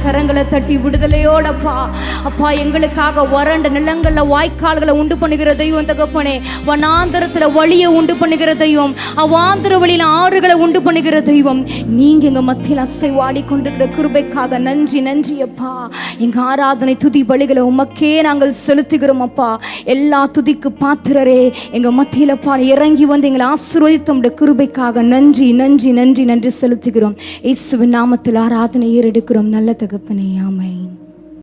கரங்களை தட்டி விடுதலையோடப்பா அப்பா எங்களுக்காக வறண்ட நிலங்கள்ல வாய்க்கால்களை உண்டு பண்ணுகிற தெய்வம் தகப்பனே, வனாந்தரத்துல வழியை உண்டு பண்ணுகிற தெய்வம், அவாந்தர வழியில ஆறுகளை உண்டு பண்ணுகிற தெய்வம், நீங்க எங்க மத்தியில் அசைவாடி கொண்டிருக்கிற கிருபைக்காக நன்றி நன்றி அப்பா. எங்க ஆராதனை துதி பலிகளை உமக்கே நாங்கள் செலுத்துகிறோம் அப்பா. எல்லா துதிக்கு பாத்திரரே எங்க மத்தியில இறங்கி வந்து எங்களை ஆசீர்வதித்த கிருபைக்காக நன்றி நன்றி நன்றி நன்றி செலுத்துகிறோம். இயேசுவின் நாமத்தில் ஆராதனை ஏறெடுக்கிறோம் நல்ல தகப்பனே, ஆமென்.